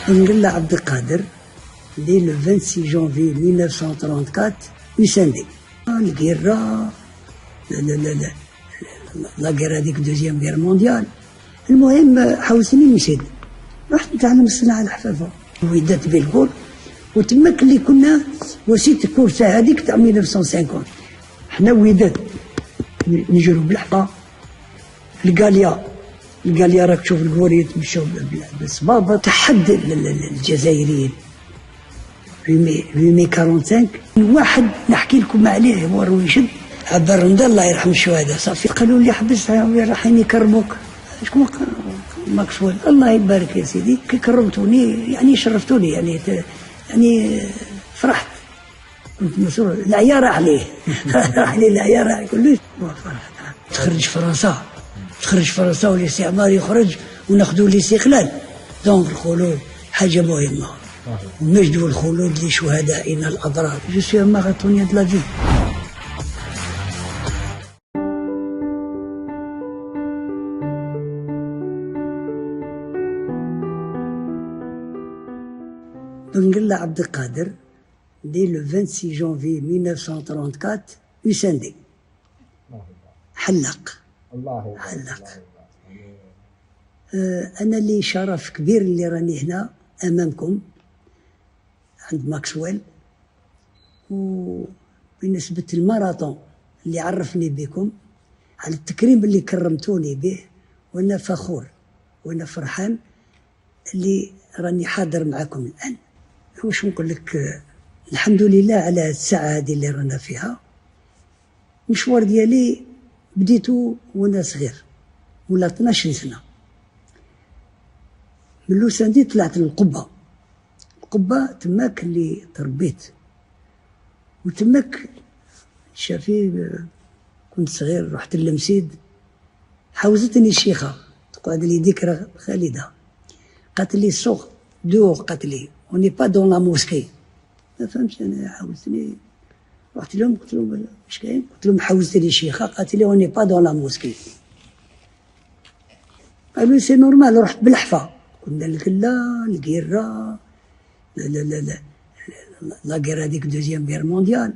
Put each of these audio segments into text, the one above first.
Ngella Abdelkader, dès le 26 janvier 1934, USND. la guerre هذيك دوزيام غير مونديال. المهم حوسني مشيت رحت نتعلم الصناعة الحفافة ودات بالكور، وتماك اللي كنا وسيت الكورسة هذيك تاع 1950 حنا وليدات نجرو بالحفا. القاليا راك تشوف الكوري يتمشاو بالصبابة تحدى الجزائريين. في مي 45 واحد نحكي لكم عليه هو رويشد عبر الله يرحم الشهداء. صافي قالوا لي حبس رايحين يكرموك. شكون ماكسويل؟ الله يبارك يا سيدي، كي كرمتوني يعني شرفتوني يعني فرحت. كنت مسؤول العيا راح ليه راح لي العيا راح كلش فرحت. تخرج فرنسا والاستعمار يخرج وناخذوا الاستقلال. دونك الخلود حاجه مهمه، ومجد والخلود لشهدائنا الابرار. جو سوي un marathonien de la vie. Ngella Abdelkader, dès le 26 janvier 1934, USND. حلق. أنا لي شرف كبير اللي راني هنا أمامكم عند ماكسويل، وبالنسبة الماراثون اللي عرفني بكم على التكريم اللي كرمتوني به، وأنا فخور وأنا فرحان اللي راني حاضر معكم الآن. واش نقول لك، الحمد لله على الساعة هذه اللي رانا فيها. مشوار ديالي بديتو وانا صغير ولا 12 سنة. من لوساندي طلعت للقبة. تماك اللي تربيت، وتماك شافي كنت صغير رحت للمسيد. حوزتني الشيخة تقعد لي ذكرى خالدة، قالت لي السوق دور، قالت لي وني با دون لا موسكي. ما فهمتش انا، حوزتني رحت لهم قلت لهم واش كاين؟ قلت لهم حوزت لي شيخه، قالت لي وني با دون لا موسكي. قالوا لي سي نورمال. رحت بالحفا، كنا القيرة لا غير هذيك دوزيام غير مونديال.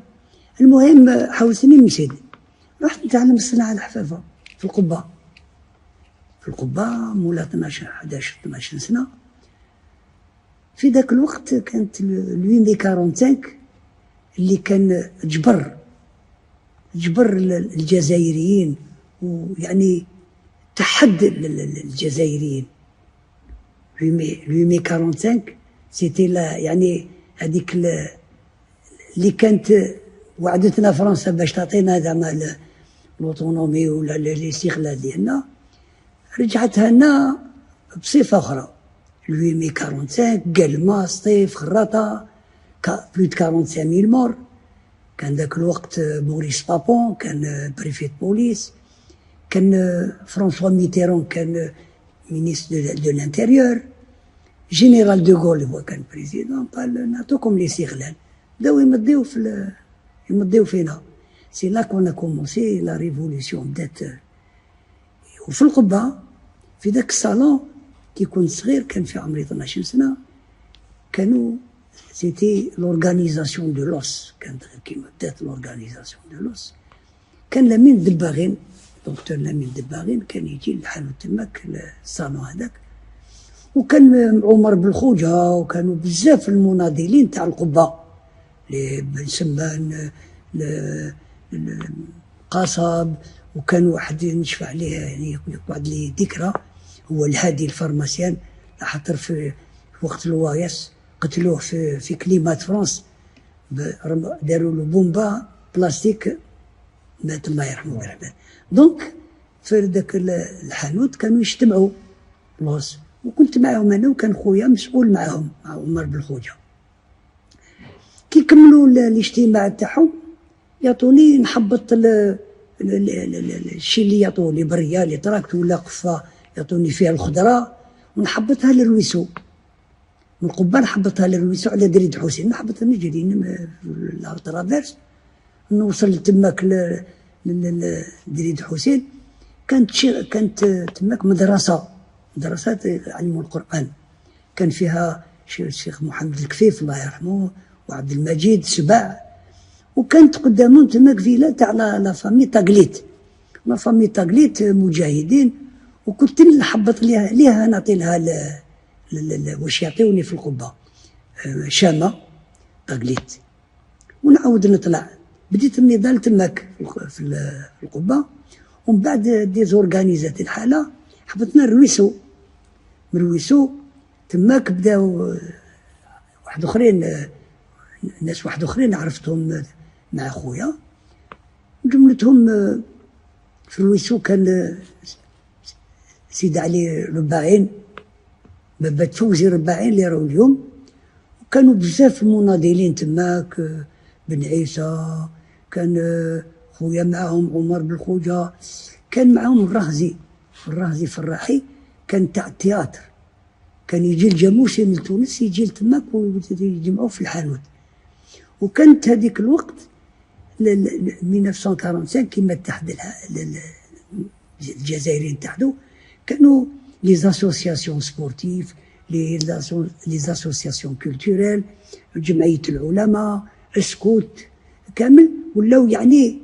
المهم حوزتني مشيت رحت نتعلم الصناعة الحفافة في القبة مولا 12 سنة. في ذاك الوقت كانت لوي مي 45 اللي كان جبر الجزائريين، ويعني تحدى الجزائريين. لوي مي 45 سيتي لا يعني هذيك اللي كانت وعدتنا فرنسا باش تعطينا زعما الاوتونومي ولا الاستقلال ديالنا، رجعتها لنا بصفة أخرى. لوي مي 45 قلمة سطيف خراطة بلو دو 45,000 مور. كان ذاك الوقت موريس بابون كان بريفيت بوليس، كان فرانسوا ميتيرون كان مينيستر دو لانتيريور، جينيرال دو غول هو كان بريزيدون. قال نعطوكم الاستقلال، بداو يمضيو فينا. سي لا كون كومونسي لا ريفوليسيون بدات. وفي القبة في ذاك الصالون كي كنت صغير كان في عمري 12 سنة، كانوا سيتي لورغانيزاسيون دو لوس، كانت غير كيما بدات لورغانيزاسيون دو لوس. كان لامين دباغين، دكتور لامين دباغين كان يجي لحالو تماك الصالون هذاك، وكان عمر بالخوجة، وكانوا بزاف المناضلين تاع القبة اللي بن سمان القصب، وكان واحد نشفع عليه يعني يقعد لي ذكرى هو الهادي الفارماسيان، خاطر في وقت الوايس قتلوه في كليمات فرنسا، داروا له بومبا بلاستيك مات الله يرحمه بالرحمن. دونك في ذاك الحانوت كانوا يجتمعوا لوس، وكنت معهم انا، وكان خويا مسؤول معهم مع عمر بالخوجه. كي كملوا الاجتماع تاعهم يعطوني نحبط الشيء اللي يعطوني بريه اللي تراكت ولا قفه يعطوني فيها الخضره، ونحبطها للويسو من القبه، نحبطها للويسو على دريد حسين، نحبطها نجري لا ترافيرس نوصل تماك لدريد حسين. كانت تماك مدرسه يعلموا القران، كان فيها الشيخ محمد الكفيف الله يرحمه وعبد المجيد سباع، وكانت قدامهم تماك فيلا تاع لا فامي طاقليت. لا فامي طاقليت مجاهدين، وكنت نحبط ليها نعطي لها واش يعطيوني في القبه شامه طاقليت، ونعاود نطلع. بديت النضال تماك في القبه، ومن بعد ديزورغانيزات الحاله حبطنا الرويسو. من الرويسو تماك بداو واحد اخرين، ناس واحد اخرين عرفتهم مع خويا، جملتهم في الرويسو كان سيد علي رباعين، بابا فوزي رباعين اللي راهو اليوم، وكانوا بزاف المناضلين تماك، بن عيسى كان خويا معاهم، عمر بن خوجة كان معاهم، الرهزي فراحي كان تاع التياتر، كان يجي الجاموسي من تونس يجي لتماك ويجمعوه في الحانوت. وكانت هذيك الوقت 1945 كيما اتحد الجزائريين اتحدوا، كانوا لي زاسوسياسيون سبورتيف، لي زاسوسياسيون كولتوريل، جمعية العلماء، السكوت كامل ولاو يعني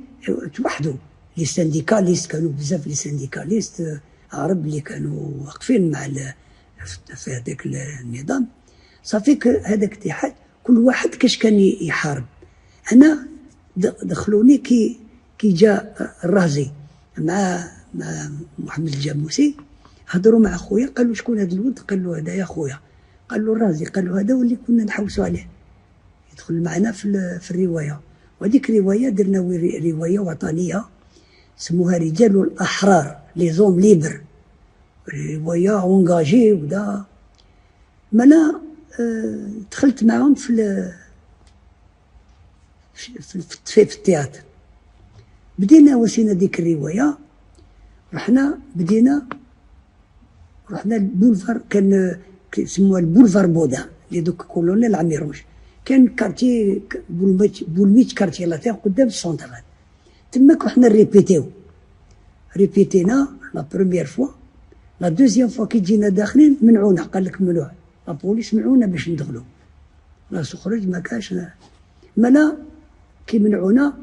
توحدوا. لي سانديكاليست كانوا بزاف، لي سانديكاليست عرب اللي كانوا واقفين مع في هذاك النظام. صافي هذاك الاتحاد كل واحد كاش كان يحارب. انا دخلوني كي جاء الرهزي مع محمد الجاموسي، هضروا مع خويا قالوا شكون هذا الولد؟ قال له هذا يا خويا. قال له الرهزي، قال له هذا واللي كنا نحوسوا عليه يدخل معنا في الروايه. وهذيك الروايه درنا روايه وطنيه سموها رجال الاحرار، لي زوم ليبر، روايه اونجاجي ودا. مالا دخلت معهم في التياتر، بدينا وسينا ديك الروايه، رحنا البولفار، كان يسموها البولفار بودا اللي دوك كولونيل عميروج، كان كارتي بولميت كارتي لاتين قدام السونترال. تماك وحنا ريبيتينا لا بروميير فوا. لا دوزيام فوا كي جينا داخلين منعونا، قال لك ممنوع، لا بوليس منعونا باش ندخلوا، راس خرج ما كاش. مالا كي منعونا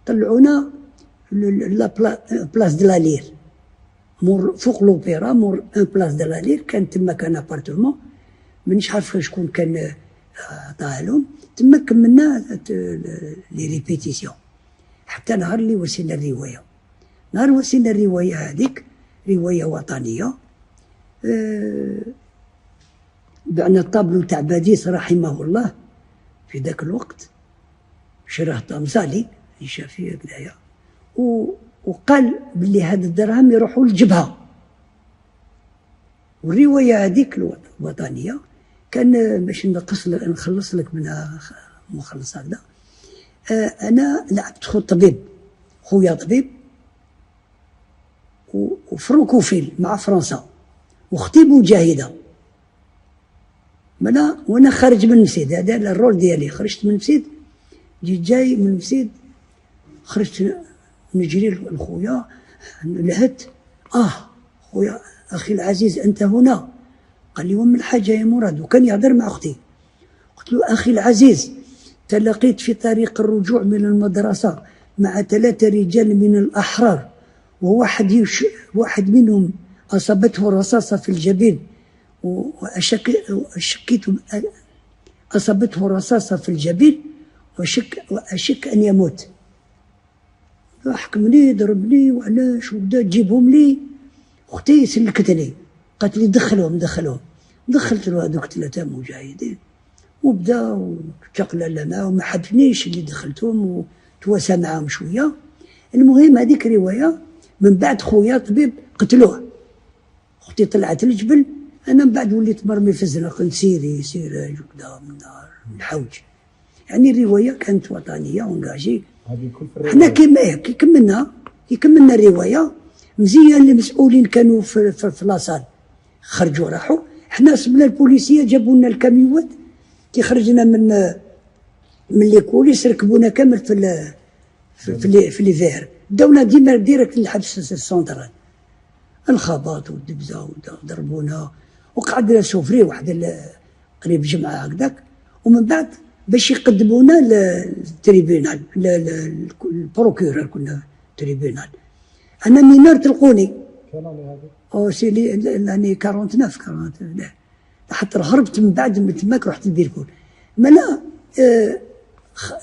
طلعونا لا بلاص دو لا لير، مور فوق لوبيرا، مور ان بلاص دو لا لير، كان تما كان ابارتمون مانيش عارف شكون كان عطاها لهم. تما كملنا لي ريبيتيسيون حتى نهار اللي وصلنا الروايه. نهار وصلنا الروايه هذيك روايه وطنيه، بعنا الطابلو تاع باديس رحمه الله في ذاك الوقت، شراه طمزالي اللي شاف فيه هكذايا، وقال باللي هاد الدراهم يروحوا للجبهه. والروايه هذيك الوطنيه كان باش نخلص لك منها مخلص هكذا. انا لعبت خويا طبيب وفرنكوفيل مع فرنسا، واختي مجاهده. مالا وانا خارج من المسجد، هذا الرول ديالي، خرجت من المسجد، جيت جاي من المسجد، خرجت نجري لخويا، لهت خويا اخي العزيز انت هنا؟ قال لي ومن الحاجه يا مراد، وكان يهضر مع اختي. قلت له اخي العزيز، تلاقيت في طريق الرجوع من المدرسه مع 3 رجال من الاحرار، واحد منهم اصابته رصاصه في الجبين، وشكيت اصابته رصاصه في الجبين، واشك ان يموت. حكمني ضربني وعلاش وبدا تجيبهم لي. اختي سلكتني قالت لي دخلهم. دخلت له هذوك 3 مجاهدين، وبدا وتقلل معاهم، ما حبنيش اللي دخلتهم وتواسى معاهم شويه. المهم هذيك روايه. من بعد خويا طبيب قتلوه، اختي طلعت الجبل، انا من بعد وليت مرمي في الزنقه، نسيري سيراج وكذا من النهار من الحوج. يعني الروايه كانت وطنيه ونجاجي. حنا كي كملنا الروايه مزيان. المسؤولين كانوا في لاصال خرجوا راحوا، حنا صبنا البوليسيه جابوا لنا الكاميوات. كي خرجنا من لي كوليس ركبونا كامل في لي فير، داونا ديما ديريكت للحبس السونترال. الخباط والدبزه وضربونا، وقعدنا سوفري واحد قريب جمعة هكذاك، ومن بعد باش يقدمونا للتريبيونال، البروكورور كنا تريبيونال. أنا مينور تلقوني. كان اني هذا؟ أو سي لاني 49 لا، حتى هربت من بعد من تماك رحت لبيركول. ما لا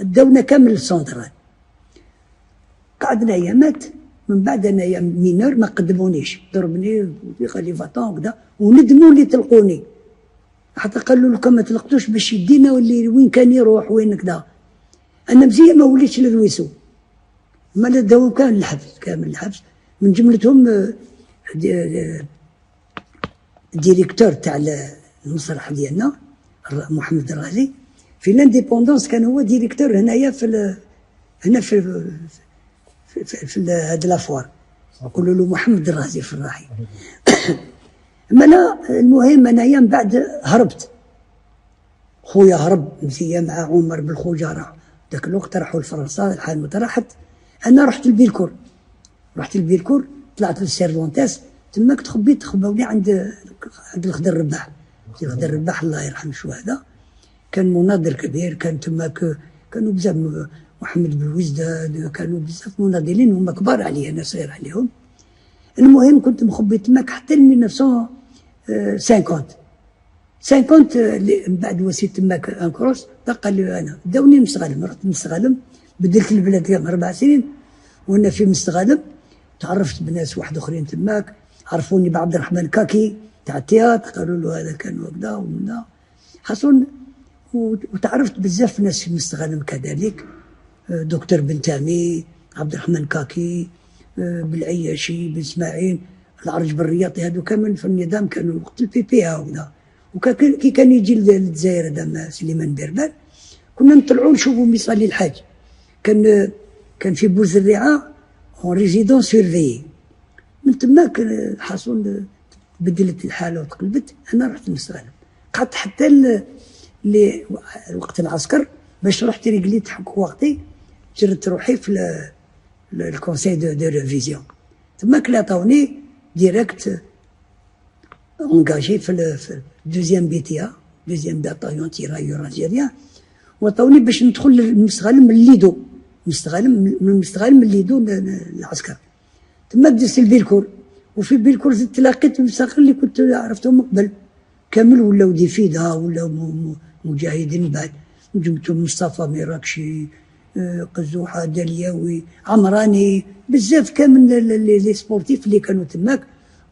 داونا كامل السونترال. قعدنا ايامات من بعد انا يا مينور ما قدمونيش، ضربني قال لي فاتون وكذا، وندموا اللي تلقوني، حتى قالوا لكم ما تلقتوش باش يدينا واللي وين كان يروح وين كذا. انا مزيان ما وليتش للويسو، ما داو كان الحبس كامل الحبس، من جملتهم الديريكتور تاع المسرح ديالنا محمد الرازي في لانديبوندونس، كان هو ديريكتور هنايا هنا في هاد لافوار، نقولوا له محمد الرازي في الراحي. اما لا المهم انايا من بعد هربت، خويا هرب مزيان مع عمر بالخوجه، راح ذاك الوقت راحوا لفرنسا، الحانوت راحت، انا رحت لبيركور، طلعت للسيرفونتاس تماك تخباوني عند الخضر الرباح. الخضر الرباح الله يرحم شهداء، كان مناضل كبير، كان تماك كانوا بزاف، محمد بالوزداد، كانوا بزاف مناضلين هما كبار عليا، انا صغير عليهم. المهم كنت مخبي تماك حتى ل 1950 من بعد وسيت تماك انكروس، قال لي انا داوني مستغلم، رحت مستغلم، بدلت البلاد كام 4 سنين وانا في مستغلم، تعرفت بناس واحد اخرين تماك، عرفوني بعبد الرحمن كاكي تاع التياتر، قالوا له هذا كان وكذا ومنا حصل، وتعرفت بزاف ناس في مستغلم كذلك، دكتور بن تامي، عبد الرحمن كاكي، بالعياشي، بن اسماعيل، العرج بالرياطي، هذو كامل في النظام كانوا وقت البي بي وكذا. وكي كان يجي للجزائر هذا سليمان بيربال، كنا نطلعوا نشوفوا مصلي الحاج، كان في بوزريعه اون ريزيدون سيرفي، من تماك حصل بدلت الحاله وتقلبت، انا رحت مستغرب، قعدت حتى وقت العسكر باش رحت رجلي تحك وقتي، جرت روحي في الكونساي دو ريفيزيون، تماك لا عطاوني ديريكت انجاجي في دوزيام بي تي ا، دوزيام باتاليون تيرايور الجيريان، وعطاوني باش ندخل للمستغلم من الليدو، من المستغلم الليدو للعسكر، تماك دزت البيركور، وفي البيركور زدت تلاقيت بالمستغل اللي كنت عرفتهم من قبل كامل، ولاو ديفيدا، ولاو مجاهدين بعد، جبتهم مصطفى ميراكشي، قزوحه، دالياوي، عمراني، بزاف كامل لي سبورتيف اللي كانوا تماك،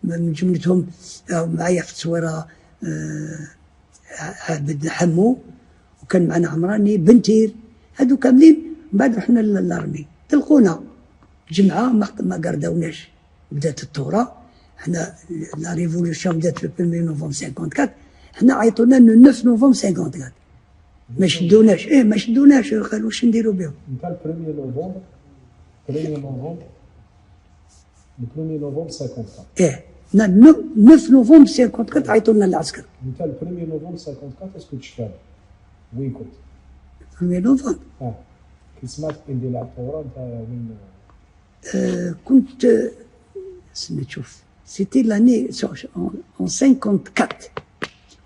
من جملتهم معايا في التصويره عبد حمو، وكان معنا عمراني بنتير، هادو كاملين. من بعد رحنا للارمي، تلقونا جمعه ما قرداوناش، بدات الثوره، حنا لا ريفوليسيون بدات في 1 نوفمبر 54، حنا عيطونا 9 نوفمبر 54، ما شدوناش، ما شدوناش، قالوا واش نديروا بهم. انت 1 نوفمبر 54 9 نوفمبر 54 عيطوا لنا العسكر. انت 1 نوفمبر 54 اسكو تشتغل وين كنت؟ 1 نوفمبر كي سمعت اندلاع الثوره انت وين؟ كنت نشوف سيتي لاني en 54،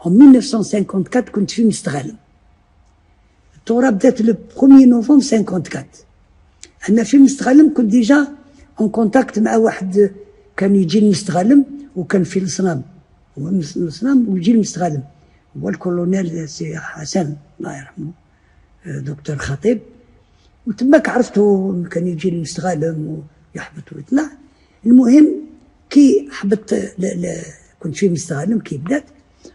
en 1954 كنت في مستغلم، الثوره بدات لو 1 نوفمبر 54، انا في مستغلم كنت ديجا اون كونتاكت مع واحد كان يجي المستغلم، وكان في الصنام، هو الصنام ويجي المستغلم، هو الكولونيل سي حسن الله يرحمه، دكتور خطيب، وتماك عرفته كان يجي المستغلم ويحبط ويطلع. المهم كي حبطت كنت في مستغلم، كي بدات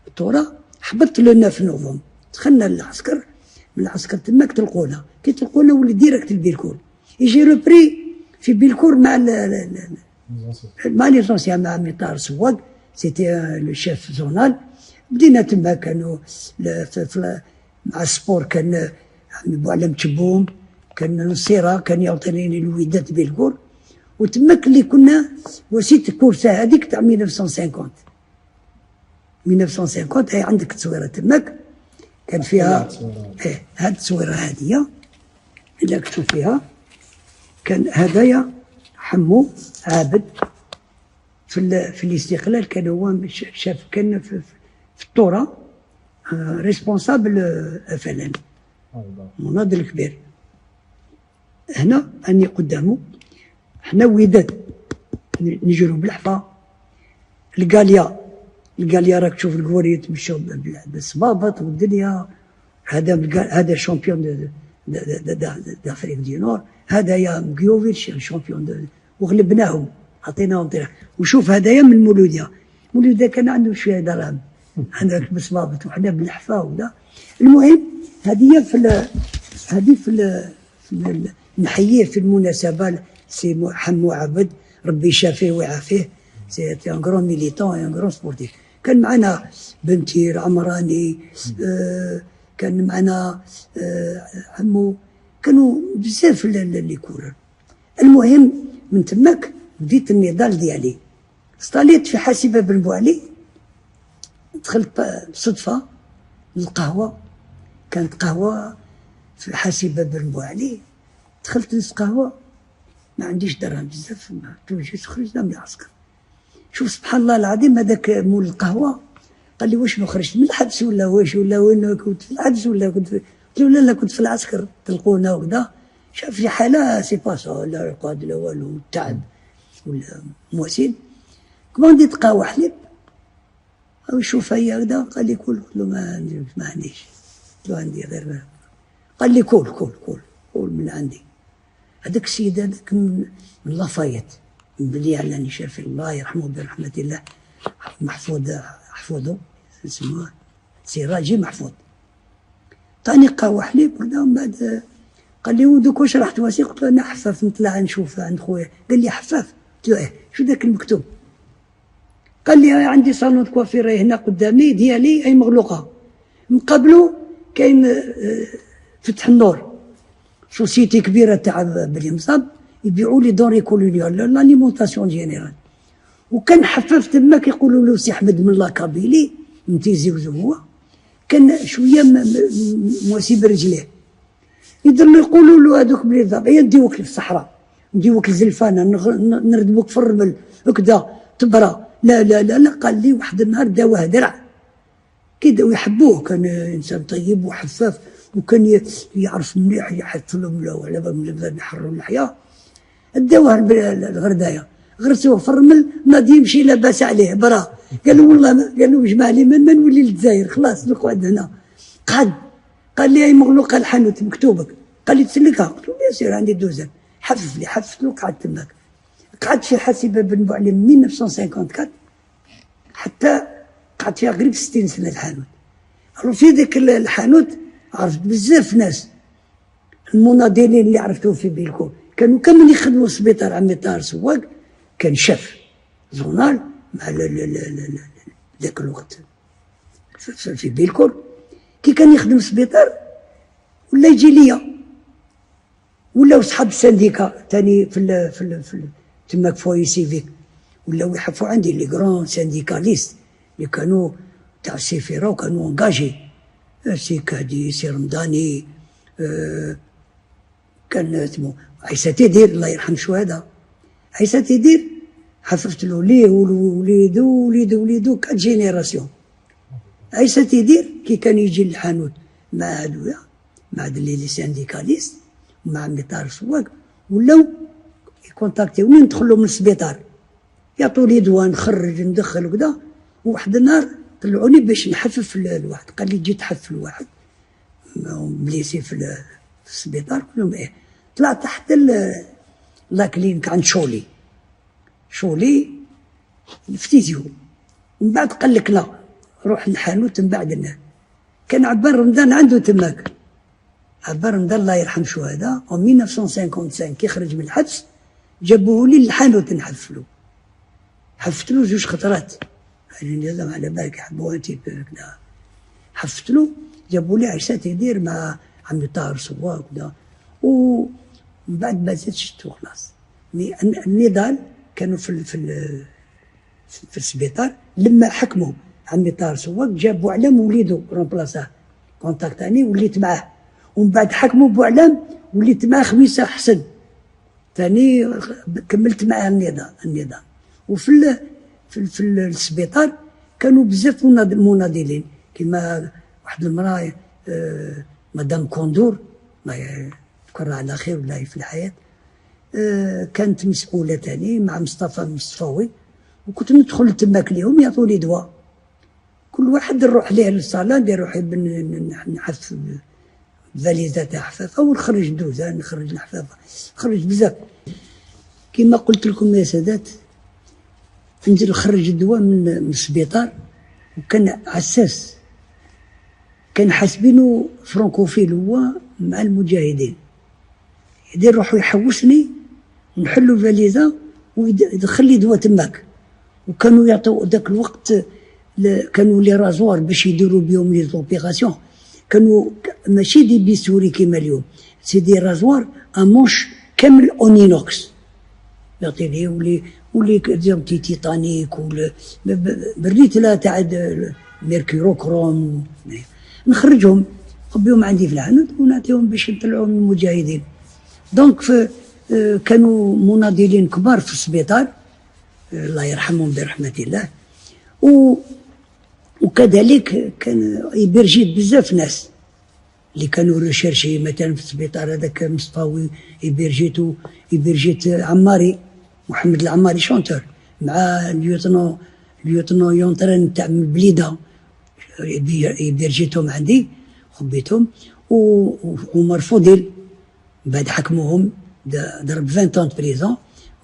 الثوره حبطت لو 9 نوفمبر، دخلنا للعسكر، من العسكر تماك تلقونا، كي تلقونا ولي ديريكت البيركور، يجي روبري في بيركور مع لي زونسيان، مع مطار سواق، سيتي لو شيف زونال، بدينا تما كانوا مع السبور، كان بوعلم تشبوم، كان نصيره، كان يعطيني الوداد بيركور، وتماك اللي كنا وسيت الكورسه هذيك تاع 1950 هي عندك تصويره تماك كان فيها، هاد التصويره هذه اللي كتشوف فيها، كان هدايا حمو عابد في الاستقلال، كان هو شاف، كان في الثوره ريسبونسابل اف ال ان، مناضل كبير. هنا اني قدامه حنا وداد نجرو بالحفا. القاليا راك تشوف الكوريت مشاو بالصبابط والدنيا. هذا شامبيون دافريك دي نور، هذايا مكيوفيتش شامبيون وغلبناهم، عطيناهم طريق. وشوف هذايا من مولوديا كان عنده شويه دراهم، عندك بالصبابط وحنا بالحفا ولا. المهم هذه نحييه في المناسبه سي حمو عبد، ربي يشافيه ويعافيه. سي ان غران ميليتون ان غران سبورتيف. كان معنا بنتي العمراني، كان معنا عمو، كانوا بزاف اللي كورر. المهم من تماك بديت النضال ديالي. استاليت في حاسبه بن بوعلي، دخلت بصدفه للقهوه، كانت قهوه في حاسبه بن بوعلي. دخلت نص قهوه، ما عنديش دراهم بزاف، ما توجيت خرجنا من العسكر. شوف سبحان الله العظيم، هذاك مول القهوه قال لي واش خرجت من الحبس ولا واش، ولا وين كنت في الحبس ولا كنت قلت له لا كنت في العسكر طلقونا وكذا. شاف لي حاله سي با سا، لا رقاد لا والو، تعب ولا مواسين. كومونديت قهوه حليب، او شوف هيا هكذا. قال لي كول، قلت له ما عنديش. قلت له عندي غير. قال لي كول من عندي. هذاك السيد هذاك من لافايت، من بلي علاني شافي الله يرحمه برحمة الله، محفوظه اسمه سراجي محفوظ. عطاني قهوة حليب وكذا. ومن بعد قال لي ودوك واش راح تواسي؟ قلت له انا حفاف نطلع نشوف عند خويا. قال لي حفاف؟ قلت له شو ذاك المكتوب؟ قال لي عندي صالون كوافير هنا قدامي ديالي اي مغلوقه، مقابلو كاين فتح النور، سوسيتي كبيره تاع بني مصاب، يبيعوا لي دوري كولونيال لاليمونطاسيون جينيرال. وكان حفاف تماك يقولوا له سي احمد من لاكابيلي، من تيزي وزو هو، كان شويه مواسي برجليه. يضلوا يقولوا له هذوك بلي ضبعيه نديوك للصحراء، نديوك لزلفانه، نردبوك في الرمل هكذا تبرى. لا قال لي واحد النهار داوه درع كي ويحبوه، كان انسان طيب وحفاف، وكان يعرف مليح يحث لهم على باب يحروا اللحيه. داوه الغردايه، غرسوه في الرمل، ناضي يمشي لاباس عليه برا. قالوا والله قالوا جمع لي ما نولي للجزائر، خلاص نقعد هنا. قال لي هاي مغلوقه الحانوت مكتوبك. قال لي تسلكها؟ قلت له بيان سير عندي دوزان. حفظت له قعدت تماك. قعدت في حاسبه بن بوعلي من 1954 حتى قعدت فيها قريب 60 سنه الحانوت. في ذاك الحانوت عرفت بزاف ناس، المناضلين اللي عرفتهم في بيلكور كانوا كامل يخدموا في السبيطار. عمي طاهر سواق كان شاف زونال مع ذاك الوقت في بيلكور، كي كان يخدم في السبيطار ولا يجي ليا، ولاو صحاب السانديكا ثاني في تماك فوي سيفيك، ولاو يحفوا عندي لي غران سانديكاليست اللي كانوا تاع السيفيرا وكانوا انجاجي، سي كادي، سي رمضاني، كان اسمه عيسى تيدير الله يرحم الشهداء. عيسى تيدير حفظت له ليه وليدو 4 جينيراسيون. عيسى تيدير كي كان يجي للحانوت مع هذويا، مع لي سانديكاليست ومع عمي طاهر سواق، ولاو يكونتاكتيوني ندخلو من السبيطار، يعطوا لي دواء نخرج ندخل وكذا. وواحد النهار طلعوني باش نحفف الواحد، قال لي تجي تحفف الواحد بليسي في السبيطار. قلت لهم طلعت تحت لا كلينيك عند شولي الفيزيو. ومن بعد قال لك لا روح للحانوت. من بعد كان عبار رمضان عنده تماك، عبار رمضان الله يرحم الشهداء، و 1955 كي خرج من الحبس جابوه لي للحانوت نحفلو. حفت له 2 خطرات، يعني لازم على بالك يحبوها انت كذا. حفت له، جابوا لي عيسى تيدير مع عمي طاهر سواق وكذا. ومن بعد ما زدتش خلاص. النضال كانوا في السبيطار لما حكموا عمي طاهر سواق، جاب بوعلام وليدو رومبلاساه كونتاكتاني وليت معاه. ومن بعد حكموا بوعلام وليت معاه خويسه حسن ثاني، كملت معاه النضال. وفي السبيطار كانوا بزاف مناضلين كيما واحد المراه مدام كوندور الله يذكرها على خير والله في الحياه، كانت مسؤوله تاني مع مصطفى المصطفاوي، وكنت ندخل تماك ليهم يعطوني دواء، كل واحد نروح ليه للصاله ندير روحي نحف فاليزه تاع حفافه ونخرج دوزه، نخرج الحفافه، نخرج بزاف. كما قلت لكم يا سادات، ننزل نخرج الدواء من السبيطار، وكان عساس كان حاسبينه فرانكوفيل هو مع المجاهدين، يدير روحو يحوسني ونحلو الفاليزه ويدخل لي دواء تماك. وكانوا يعطوا ذاك الوقت كانوا لي رازوار باش يديروا بهم لي زوبيراسيون، كانوا ماشي دي بيسوري كيما اليوم، سي دي رازوار امونش كامل اونينوكس، يعطيني ولي زونتي تيتانيك بالريتله تاع ميركوروكروم، نخرجهم نخبيهم عندي في العنود ونعطيهم باش نطلعوهم المجاهدين. دونك كانوا مناضلين كبار في السبيطار الله يرحمهم برحمه الله. وكذلك كان يبرجيت بزاف ناس اللي كانوا ريشيرشي مثلا في السبيطار، هذاك مصطفاوي يبرجيت عماري، محمد العماري شونتور، مع اليوتنو يونترن تاع البليده يبرجيتهم عندي خبيتهم. ومرفوضين بعد حكموهم ضرب 20 طون بريزون،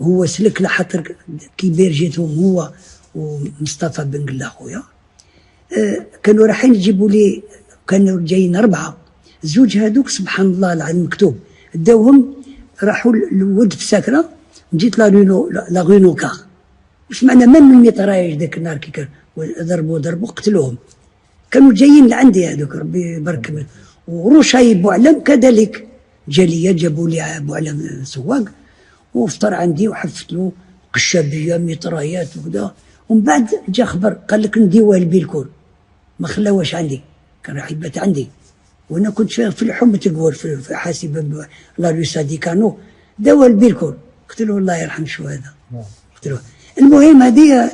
هو سلك لحطر كي بيرجيتهم هو ومصطفى بن قلا خويا. كانوا رايحين يجيبوا لي، كانوا جايين 4 زوج هذوك سبحان الله على المكتوب داوهم، راحوا لولد في ساكنه، جيت لا غينوكا، واش معنى من الميطرايج ذاك النهار كي كان ضربوا قتلوهم، كانوا جايين لعندي هذوك ربي يبارك. وروشاي بوعلم كذلك جاليه، جابوا لي بوعلم سواق وفطر عندي وحفت له قشابيه ميطرايات وكذا. ومن بعد جا خبر قال لك نديوه البيلكور، ما خلاوهش عندي، كان راح يبات عندي، وانا كنت في الحومه القور في حاسب لا روسا دي كانو، داوه البيلكور. قلت له الله يرحم شو هذا، قلت له المهم هذه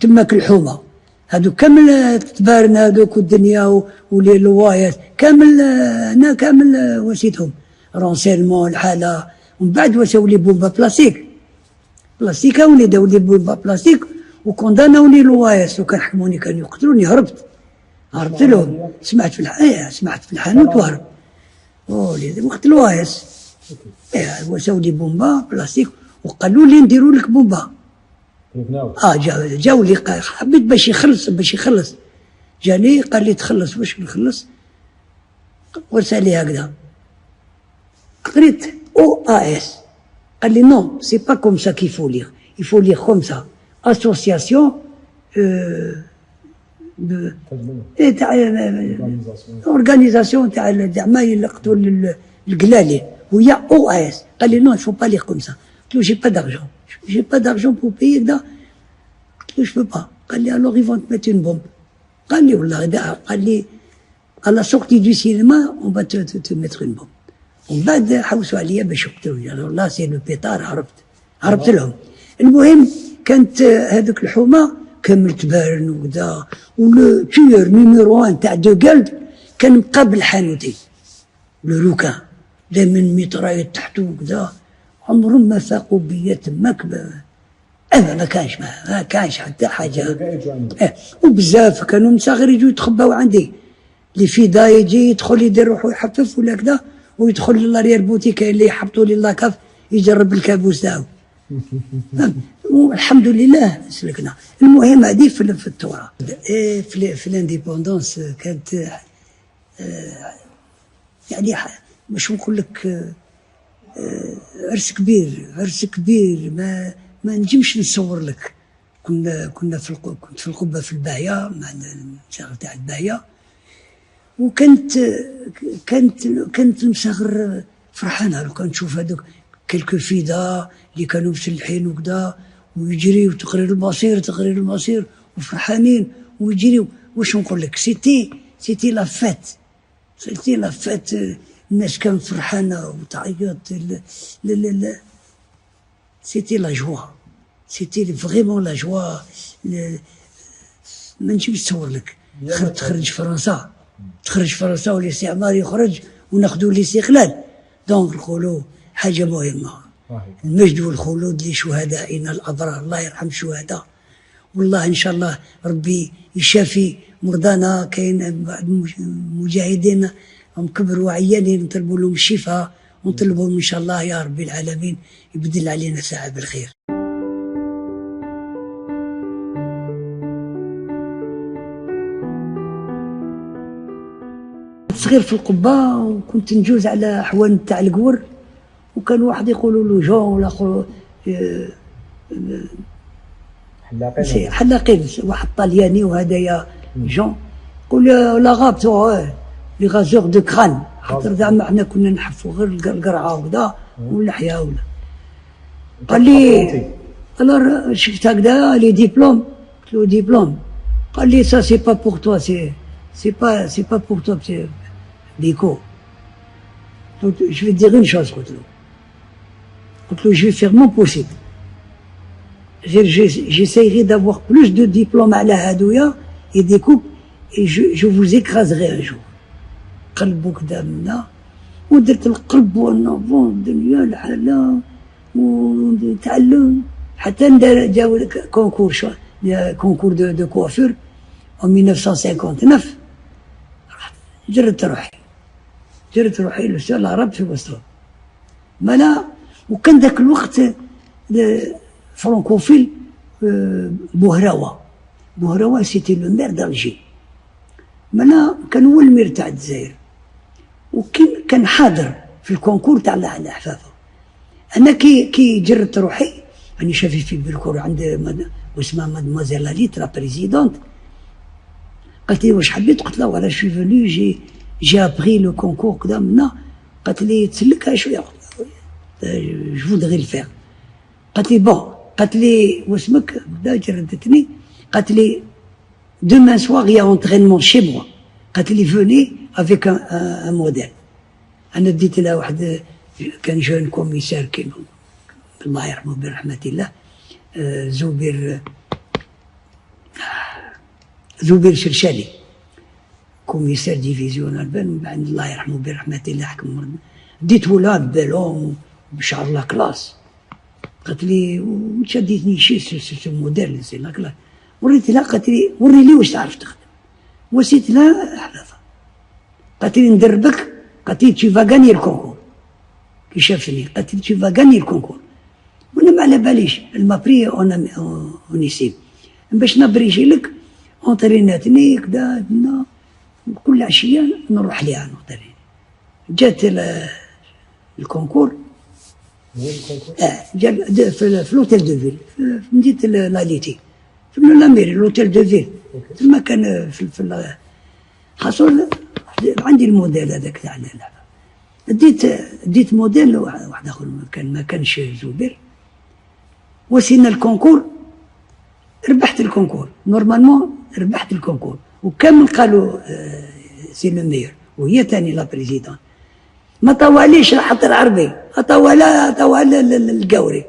تماك الحومه هذوك كامل تبارن هذوك والدنيا ولي لوايات كامل، انا كامل وسيتهم رونسيرمون الحاله. ومن بعد وساو لي بومبا بلاستيك ولي داو لي بومبا بلاستيك وكونداناوني لوايس، وكان حكموني كانوا يقتلوني. هربت لهم، سمعت في الحانوت وهرب. وليدي وقت الوايس وساو لي بومبا بلاستيك وقالوا لي نديروا لك بومبا. جاو لي حبيت باش يخلص جاني قال لي تخلص، باش نخلص ورسل لي هكذا، قريت OAS قال لي نو سي با كوم سا كي فو ليغ، يفو ليغ كوم سا اسوسياسيون تاع اورغانيزاسيون تاع ما يلقطوا القلالي، وهي OAS. قال لي نو يفو با ليغ كوم سا. قلت له جي با دارجون بور بايي كدا، قلت له جو با. قال لي الوغ يفون تميت اون بومب. قال لي والله قال لي على سورتي دو سينما اون با تو ميتر اون بومب. ومن بعد حوسوا عليا باش يقتلوني، والله سي لو بيطار، هربت لهم. المهم كانت هذوك الحومه كامل تبارن وكذا، ولو تيور نيميرو 1 تاع دو قلب كان مقابل حانوتي لو روكان، دائما ميطرايات تحته وكذا، عمرهم ما فاقوا بيا تماك. ما كانش حتى حاجه. وبزاف كانوا مساغر يجوا يتخباو عندي، اللي في دا يجي يدخل يدير روحو يحفف ولا كذا، ويدخل للاريير بوتيك اللي يحبطوا لي لاكاف يجرب الكابوس تاعو. والحمد لله سلكنا. المهم هذه في التوراة. في الانديبوندونس كانت يعني مش نقول لك عرس كبير ما نجمش نصور لك. كنت في القبه في الباهيه مع المشاغل تاع الباهيه، وكانت المساغر فرحانه لو كان نشوف هذوك كلكو فيدا اللي كانوا مسلحين وكذا ويجريو تقرير المصير وفرحانين ويجريو. واش نقول لك، سيتي لا فات، الناس كانت فرحانه وتعيط. سيتي لا جوا، سيتي فريمون لا جوا، ما نجمش نصور لك. تخرج فرنسا، تخرج فرنسا والاستعمار يخرج وناخذوا الاستقلال. دونك نقولوا حاجه مهمه، المجد والخلود لشهدائنا الابرار، الله يرحم الشهداء. والله ان شاء الله ربي يشافي مرضانا. كاين بعض المجاهدين هم كبروا عيانين، نطلبوا لهم الشفاء ونطلبوا ان شاء الله يا رب العالمين يبدل علينا ساعه بالخير. صغير في القبه وكنت نجوز على حوان تاع القور، وكان واحد يقولوا له جون ولا حلاقين، واحد طلياني وهدايا جون، يقول لا غابتو لي غازور دو كران، خاطر زعما حنا كنا نحفوا غير القرعه وكذا واللحيه ولا. قال لي الور شفت هكذا لي ديبلوم، قلت له ديبلوم، قال لي سا سي با بور توا، سي با بور توا بيكو. Je vais te dire une chose, je vais faire mon possible. J'essaierai d'avoir plus de diplômes à la Hadouya et des coupes, et je vous écraserai un jour. قلبوا كدا منا ودرت القلب والنظام الدنيا الحلا ونتعلم حتى جاو كونكور دو كوافير en 1959. جرت روحي للسؤال العرب في وسطهم. مالا وكان ذاك الوقت فرانكوفيل بوهراوة سيتي لو مير دالجي. مالا كان هو المير تاع الجزائر، وكان حاضر في الكونكور تاع الحفافة. أنا كي جرت روحي راني شافي في بالكور عند واسمها مادموزيل لاليت لا بريزيدونت. قالت لي واش حبيت؟ قلت لها ولا شوي فوني جي ابري لو كونكور كدا منا. قالت لي تسلكها شويه، جو فودغي الفير. قالت لي بون، قالت لي واسمك؟ بدا جردتني، قالت لي demain soir il y a entraînement chez moi. قالت لي venez avec un modèle. انا ديت لها واحد كان جون كوميسار كي الله يرحمه برحمه الله، زبير شرشالي، كوميسار ديفيزيونال بن، بعد الله يرحمه برحمه الله حكم مرضنا. ديته لها ببالون بشعر لا كلاس. قالت لي وشديتني شي سو موديل سي لا كلاس. وريت لها، قالت لي وري لي واش تعرف تخدم. وسيت لها حلفه، قالت لي ندربك. قالت لي tu vas gagner le concours. كي شافني قالت لي tu vas gagner le concours. وانا ما على باليش المابري اونيسيم باش نبريجي لك. اونتريناتني كدا كل عشيه نروح ليها نوطريني. جات الكونكور. وين الكونكور؟ جا في لوتيل دو فيل في مدينه لاليتي، في لاميري لوتيل دو فيل. تما كان في حصل عندي الموديل هذاك تاع اللعبه. ديت موديل واحد اخر ما كانش زبير. وسينا الكونكور، ربحت الكونكور نورمالمون، ربحت الكونكور وكامل قالوا سي لو ميور، وهي تاني لا بريزيدون. ما طواليش حط العربي، عطاوها القوري،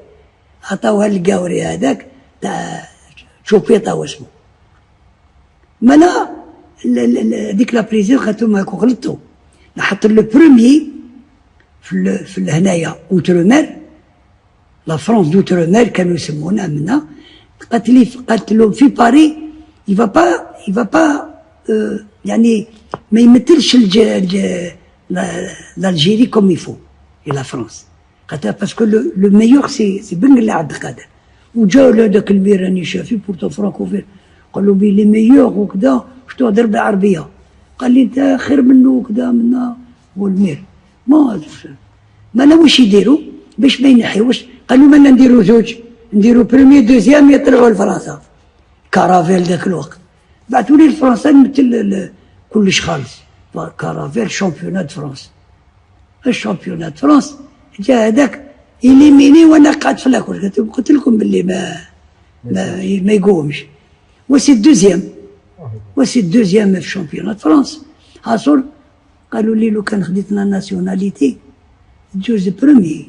عطاوها القوري هذاك تاع شوبيطه واسمه. مالا ديك لا بريزيدون قالت لهم هاكو غلطوا، نحط لو بروميي في هنايا اوترومير، لا فرونس دوترومير كانوا يسمونها منا. قالت لهم في باري يفا با يعني ما يمثلش l'Algérie comme il faut et la France. قالت باسكو لو ميور سي بن قلع عبد القادر. وجاو هذاك المير راني شافي بورتو فرانكوفير، قالوا بي لي ميور وكذا واش تهضر بالعربيه. قال لي انت خير منه وكذا منا هو المير. ما انا واش يديروا باش ما ينحيوش؟ قالوا مالنا نديروا زوج، نديروا بروميي دوزيام يطلعوا لفرنسا. كارافيل ذاك الوقت بعثوا لي لفرنسا نمثل كلش خالص. كارافيل شامبيونات فرنسا. الشامبيونات فرنسا جا هذاك إليميني وانا قاعد في لاكول. قلت لكم باللي ما يقومش. وسي الدوزيام في شامبيونات فرنسا. حصل قالوا لي لو كان خديتنا ناسيوناليتي تجوز بروميي.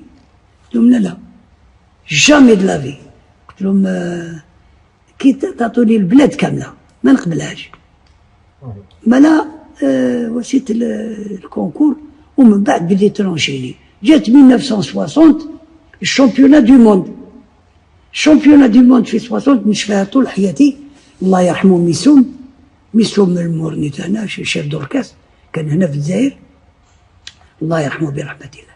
قلت لهم لا جامي دو لافي. قلت لهم كي تعطوني البلاد كامله ما نقبلهاش. مالا وسيت الكونكور، ومن بعد بديت نونشيني. جات 1960 الشامبيونا دو موند. الشامبيونا دو موند في 60 نشفيها طول حياتي. الله يرحمه ميسوم المورني تاعنا شيف دوركاس كان هنا في الجزائر، الله يرحمه برحمة الله.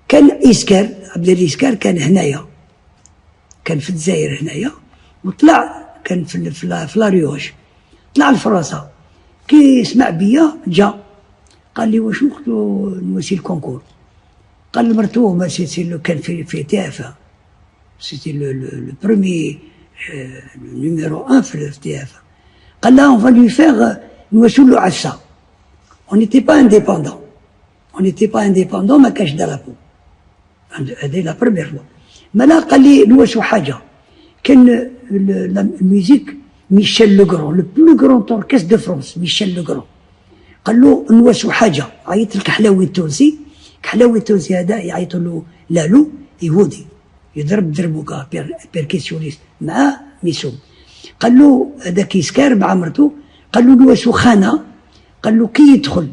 كان إسكار عبد الإسكار كان هنايا، كان في الجزائر هنايا، وطلع كان في لاريوش، طلع لفرنسا. كي سمع بيا جا قال لي واش نقتلو نواسي الكونكور. قال لمرتو ما سيتي كان في تي اف، سيتي لو برومي نيميرو 1 في تي اف. قال لها اون فا لوي فيغ نواسو له عشا. اون نيتي با انديبوندون، اون نيتي با انديبوندون، ما كانش درابو. هذه لا بروميير فوا. مالا قال لي نواسو حاجه، كان الميوزيك ميشيل لوغرون، لو بلو غرون اوركيست دو فرونس، ميشيل لوغرون. قال له نواسو حاجه، عيط الكحلاوي التونسي. الكحلاوي التونسي هذا يعيطوا له لالو يهودي، يضرب دربوكا بيركيسيونيست مع ميسوم. قال له هذاك يسكر مع مرتو، قال له نواسو خانه. قال له كي يدخل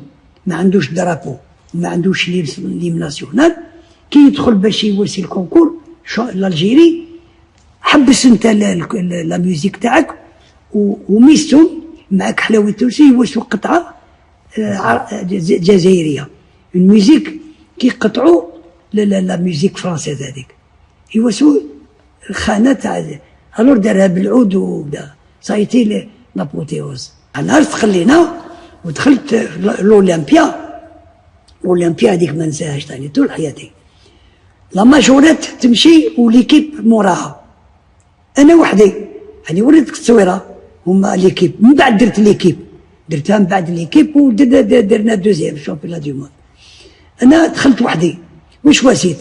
ما عندوش درابو، ما عندوش ليم ناسيونال، كي يدخل باش يواسي الكونكور الالجيري، حبس انت لا ميوزيك تاعك وميسوم مع كحلاوي التونسي يواسو قطعه جزائريه، الميوزيك كيقطعوا لا ميوزيك فرونسيز هذيك، يواسو الخانه تاع الور دارها بالعود وبدا صايتي لابوتيوز. نهار تخلينا ودخلت الاولمبيا هذيك ما نساهاش ثاني طول حياتي. لا ماجوريت تمشي وليكيب موراها، انا وحدي يعني وريتك التصويره هما ليكيب. من بعد درت ليكيب، درتها من بعد ليكيب ودرنا دوزيام شامبيون دو موند. انا دخلت وحدي واش واسيت،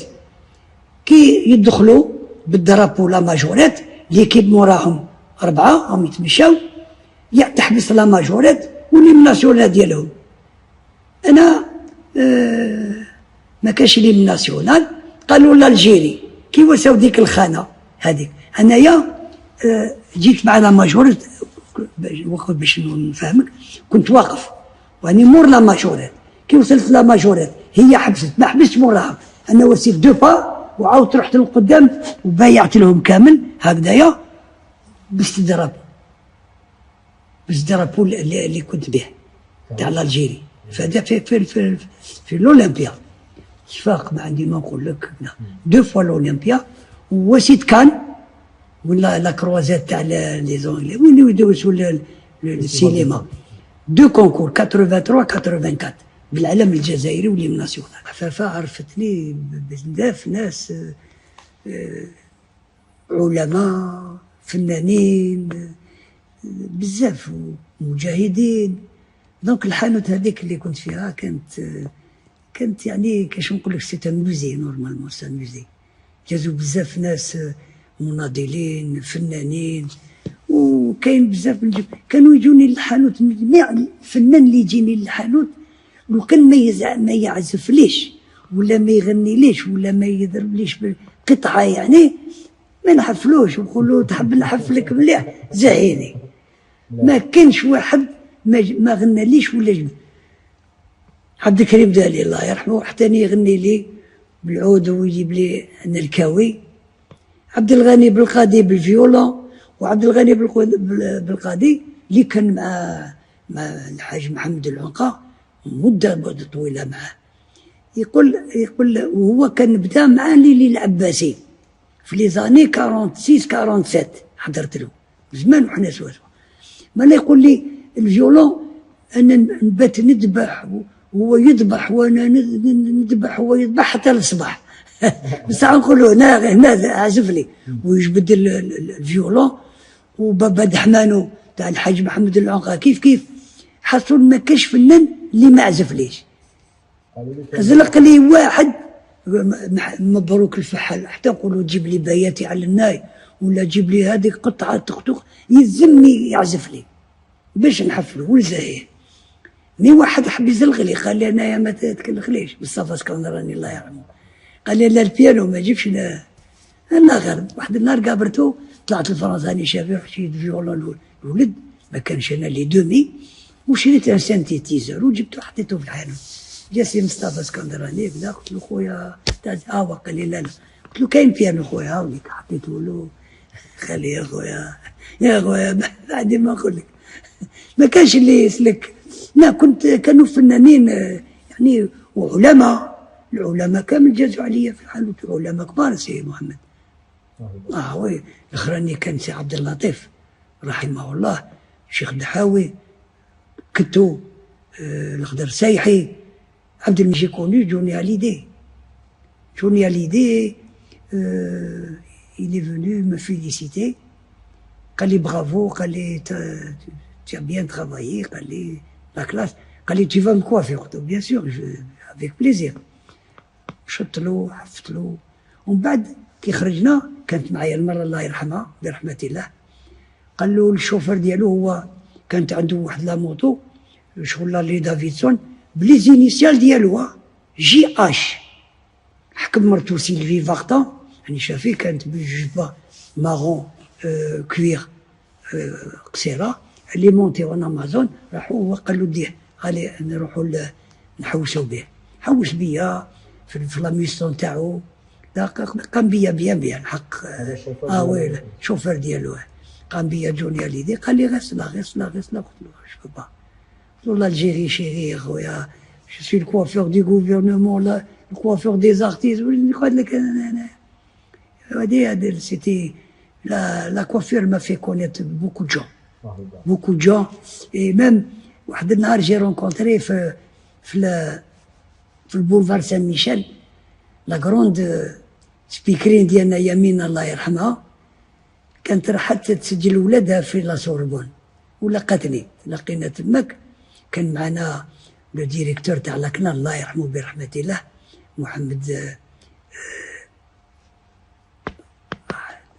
كي يدخلوا بالدرابو لا ماجوريت ليكيب موراهم 4 راهم يتمشاو، تحبس لا ماجوريت وليم ناسيونال ديالهم. انا ما كانش ليم ناسيونال، قالوا الالجيري كي وساو ديك الخانه هذيك. انايا جيت مع لا ماجوريت وقت باش نفهمك، كنت واقف واني مور لا ماجوريت. كي وصلت لا ماجوريت هي حبست، ما حبستش موراها، انا وسيت دو با وعاودت رحت للقدام وبايعت لهم كامل هكذايا باستضراب اللي كنت به تاع الجيري. فهذا في الاولمبيا اتفاق ما عندي ما نقول لك. دو فوا الاولمبيا وسيت كان ولا لا كروازات تاع لي زونغلي وين يدوسوا السينما. دو كونكور 83 84 بالعلم الجزائري واليم ناسيونال. عفافة عرفتني بزاف ناس علماء فنانين بزاف مجاهدين. دونك الحانوت هذيك اللي كنت فيها كانت يعني كاش نقول لك سيت موزي نورمالمون، سي موزي. جازو بزاف ناس مناضلين فنانين، وكاين بزاف كانوا يجوني للحانوت. الفنان اللي يجيني للحانوت لو كان ما يعزفليش ولا ما يغنيليش ولا ما يضربليش بالقطعه يعني ما نحفلوش، ونقول له تحب نحفلك مليح زهيني. ما كانش واحد ما غناليش ولا جبت. عبد الكريم دالي الله يرحمه حتى يغني لي بالعود ويجيب لي الكاوي. عبد الغني بالقادي بالفيولون، وعبد الغني بالقادي اللي كان مع الحاج محمد العنقا مدة طويلة معاه. يقول وهو كان بدا مع ليلي العباسي في لي زاني 46 47 حضرت له زمان وحنا سوا. مالا يقول لي الفيولون انا نبات نذبح وهو يذبح وانا نذبح وهو يذبح حتى الصباح. بصح نقول له هنا عزف لي ويجبد الفيولون. وبابا دحمانو تاع الحاج محمد العنقا كيف حصل ما كاش فنان اللي ما عزف ليش. زلق لي واحد مبروك الفحل حتى نقولوا جيب لي بياتي على الناي ولا جيب لي هذيك قطعه تختخ يلزمني يعزف لي باش نحفلو والزهير. مي واحد حب يزلق لي قال لي انايا ما تكلخليش مصطفى اسكندراني الله يرحمه، قال لي لا البيانو ما جيبش انا غير. واحد النهار قابرتو طلعت لفرنسا راني شافي رحت شريت فيولون الولد ما كانش انا لي دومي وشريت ان سانتيتيزور وجبته حطيته في الحانوت. جا سي مصطفى اسكندراني بدا، قلت له خويا قال لي لا لا، قلت له كاين بيانو خويا هاوليك، حطيته له. خلي يا خويا يا خويا بعد ما نقول لك ما كانش اللي يسلك. لا كانوا فنانين يعني وعلماء، العلماء كامل جازوا عليا في الحانوت، علماء كبار سي محمد. وي الاخراني كان سي عبد اللطيف رحمه الله، الشيخ دحاوي، كتو الخضر سايحي، عبد المجيد كوني، جوني هاليدي. جوني هاليدي il est venu me féliciter. قال لي برافو، قال لي tu as bien travaillé، قال لي la classe، قال لي tu vas me coiffer. قلت له bien sûr avec plaisir. شط له حفت له. ومن بعد كي خرجنا كانت معايا المرة الله يرحمها برحمة الله، قال له الشوفر ديالو هو كانت عنده واحد لا موطو شغل لي دافيدسون بلي زينيسيال ديالو جي اش. حكم مرتو سيلفي فاغتان يعني شافي، كانت بجبه مارون كوير قصيره اللي مونتي اون امازون. راحوا هو قال له ديه غالي نروحوا نحوسوا به. حوس بيا في لاميسيون تاعو، قام بيا بيان الحق. وي الشوفر ديالو قام بيا جوني هاليدي، قال لي غسله غسله غسله. قلت له جو با، قلت له l'Algérie chérie خويا، je suis le coiffeur du gouvernement, le coiffeur des artistes. قلت لك انا هذه c'était la coiffure m'a fait connaître beaucoup de gens. beaucoup de gens. et même واحد النهار جي رونكونتري في البولفار سان ميشيل لا غروند سبيكرين ديالنا يمين الله يرحمها، كانت راحت تسجل ولادها في لا سوربون ولقاتني، لقينا تماك. كان معنا لو ديريكتور تاع لاكنا الله يرحمه برحمة الله، محمد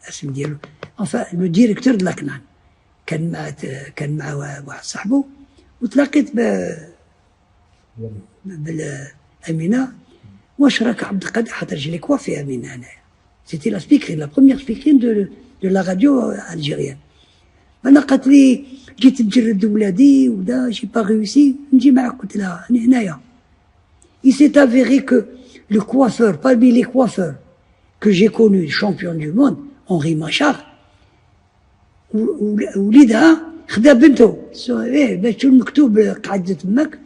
اسم ديالو لو ديريكتور د لاكنان، كان مع واحد صاحبه. وتلاقيت بالأمينة، واش راك عبد القادر حط رجلي كوافي أمينة هنايا. سيتي لا سبيكرين، لا بروميير سبيكرين دو لا راديو الجيريان. انا قالت لي جيت نجرد ولادي ودا جي با ريوسي، نجي معاك. قلت لها راني هنايا. il s'est avéré que le coiffeur parmi les coiffeurs que j'ai connu, champion du monde, Henri Machard، وليدها خدا بنته باش المكتوب قعدت تماك،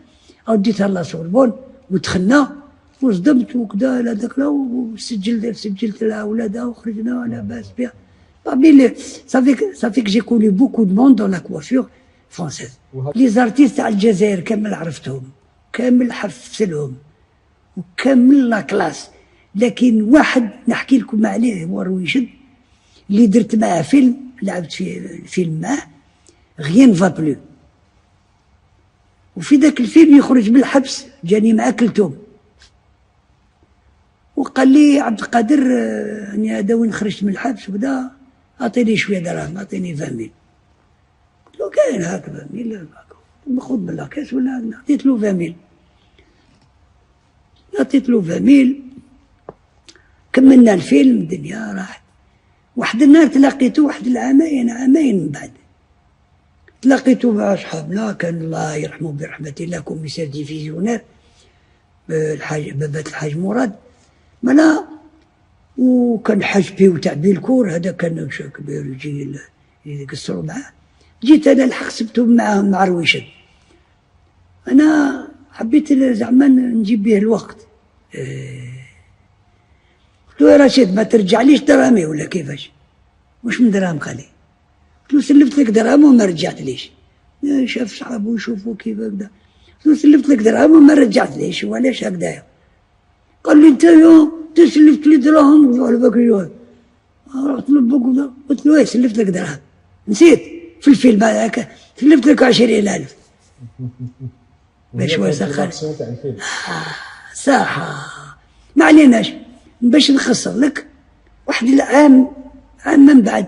وديتها لا سوربون ودخلنا وصدمت وكذا لهذاك لا، وسجلت لها ولادها وخرجنا لاباس بها. Ça fait que j'ai connu beaucoup de monde dans la coiffure française. Les artistes تاع الجزائر كامل عرفتهم، كامل حفظت لهم، وكامل لا كلاس. لكن واحد نحكي لكم عليه هو رويشد، اللي درت معاه فيلم، لعبت فيلم معاه غيان فا بلو. وفي ذاك الفيلم يخرج من الحبس جاني مع كلثوم، وقال لي عبد القادر يعني هذا وين خرجت من الحبس وبدا اعطيني شويه دراهم، اعطيني 20,000. قلت له كاين هاك 20,000 ناخذ من لاكاس ولا. عطيت له 20,000، عطيت له 20,000، كملنا الفيلم، الدنيا راحت. واحد النهار تلاقيته، واحد عامين من بعد تلاقيته مع صحابنا، كان الله يرحمه برحمة الله كوميسير ديفيزيونير بابات الحاج مراد مالا، وكان حاج بيو تاع بيلكور، هذا كان كبير يجي يقصروا معاه. جيت انا الحق سبته معاهم مع رويشد. انا حبيت زعما نجيب به الوقت. قلت له يا رشيد ما ترجعليش دراهمي ولا كيفاش؟ واش من دراهم خالي؟ قلت له سلفت لك دراهم وما رجعتليش. شاف صحابه يشوفوا كيف هكذا. قلت له سلفت لك دراهم وما رجعتليش، وعلاش هكذايا؟ قال لي انت سلفت لي دراهم على بالك. رحت له قلت له سلفت لك دراهم، نسيت في الفيلم هذاك سلفت لك 20,000 باش وسخر. صح ما عليناش، باش نخسر لك واحد العام من بعد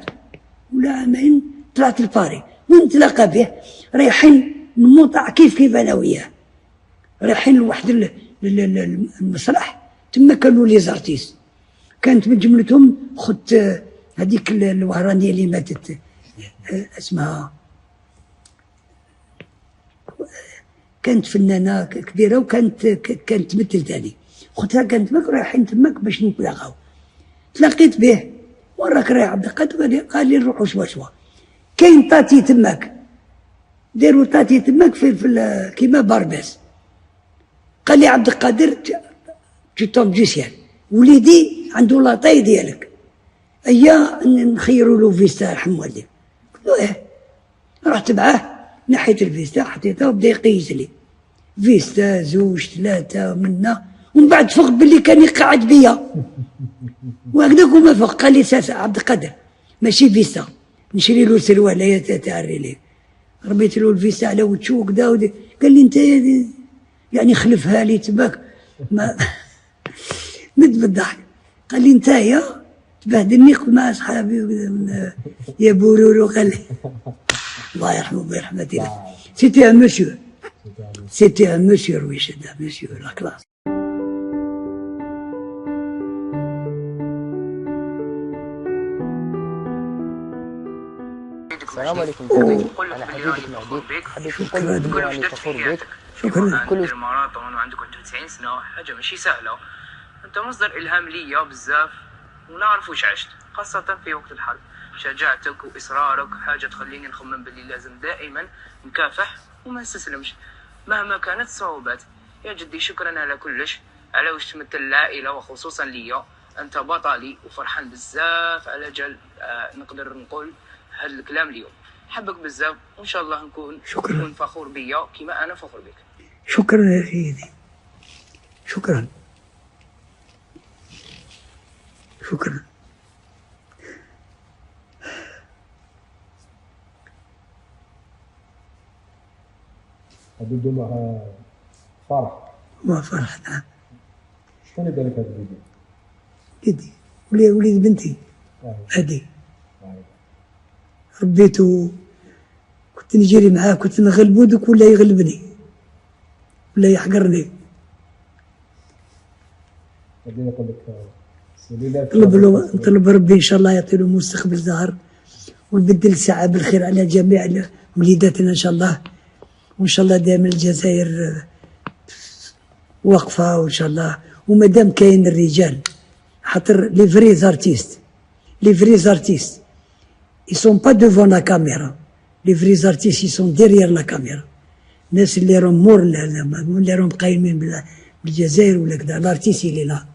ولا عامين طلعت لباري ونتلاقى به، رايحين نموطع كيف انا وياه، رايحين لواحد المسرح تما كانوا لي زارتيست، كانت من جملتهم خدت هذيك الوهرانيه اللي ماتت اسمها كانت فنانه كبيره وكانت تمثل ثاني. اختها كانت تماك رايحين تماك باش نتلاقاو، تلاقيت به وراك رايح عبد القادر، قال لي نروحوا سوا. كاين طاتي تماك، داروا طاتي تماك في كيما بارباس. قال لي عبد القادر تي توم جيسيان، وليدي عنده لاطاي ديالك، ايا نخيروا له فيستا حموالي. قلت له ايه. رحت معاه نحيت الفيستا حطيتها وبدا يقيس لي فيستا 2 3 منا، ومن بعد فوق باللي كان يقعد بيا وهكذاك وما فوق. قال لي ساس عبد القادر ماشي فيستا، نشري له سروال تاع الريلي. ربيت له الفيستا على وجهه وكذا، قال لي انت يعني خلفها لي تباك ما مد بالضحك. قال لي نتايا تبهدلني مع اصحابي يا بورورو. قال لي الله يرحمه برحمة الله. سيتي ان مسيو، سيتي ان مسيو رويشد، مسيو لا كلاس. السلام عليكم. انا حبيبك مهدي، حبيت نقول اني فخور بك. شكرا. كل الماراثون وعندك 91 سنه، حاجه ماشي سهله. انت مصدر الهام ليا بزاف، ونعرف واش عشت خاصه في وقت الحرب. شجاعتك واصرارك حاجه تخليني نخمم باللي لازم دائما نكافح وما نستسلمش مهما كانت الصعوبات. يا جدي شكرا على كلش، على واش تمثل العائله وخصوصا ليا. انت بطلي وفرحان بزاف على جال نقدر نقول هذا الكلام اليوم. حبك بزاف وان شاء الله نكون فخور بيا كما انا فخور بك. شكرا يا سيدي، شكرا شكرا. الفيديو مع فرح. ما فرح. نعم. شكون اللي دار لك هذا الفيديو؟ جدي وليد بنتي هادي. ربيته، كنت نجري معاه، كنت نغلبو دوك ولا يغلبني ولا يحقرني. غادي نقول لك نطلب ربي ان شاء الله يعطي له مستقبل زهر، ونبدل الساعه بالخير على جميع وليداتنا ان شاء الله. وان شاء الله دائما الجزائر واقفه وان شاء الله. ومادام كاين الرجال، خاطر لي فري ارتيست، لي فري ارتيست ils sont pas devant la caméra، les vrais artistes ils sont derrière la caméra. الناس اللي راهم اللي راهم قايمين بالجزائر ولا كذا، الارتيست اللي لا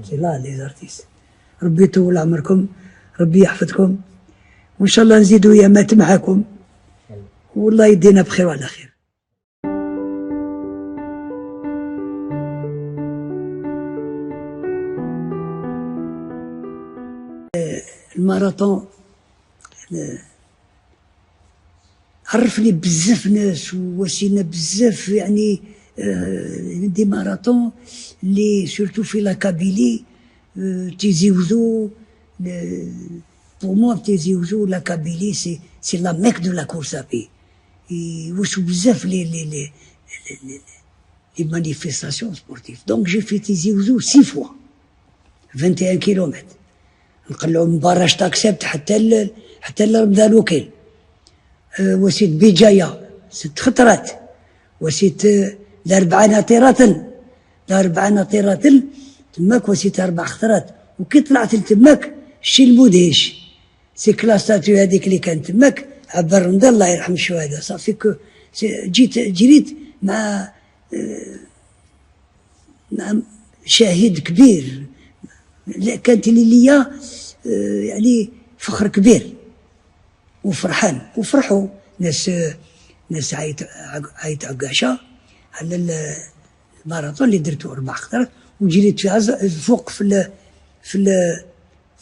سي لا لي زارتيست. ربي يطول عمركم، ربي يحفظكم، وان شاء الله نزيدوا ايامات معاكم، والله يدينا بخير وعلى خير. الماراثون عرفني بزاف ناس وواسينا بزاف، يعني دي ماراثون اللي سورتو في لا كابيلي تيزيوزو. بور موا تيزيوزو لا كابيلي سي لا ميك دو لا كورس ابي. يوسو بزاف لي مانيفيستاسيون سبورتيف. دونك جي في تيزيوزو 6 فوا 21 كيلومتر، نقلعو من باراج تاكسبت حتى لرمضان الوكيل. وسيت بجاية 6 خطرات، وسيت ل4 ناطرات تماك، وسيت 4 خطرات. وكي طلعت لتماك شي المدهش سي كلاستاتو هذيك اللي كانت تماك عبر رمضان الله يرحم الشهداء. صافي كو جريت مع شاهد كبير، كانت ليا يعني فخر كبير وفرحان. وفرحوا ناس عيط عكاشة على الماراثون اللي درتو 4 خطرات. وجريت في فوق في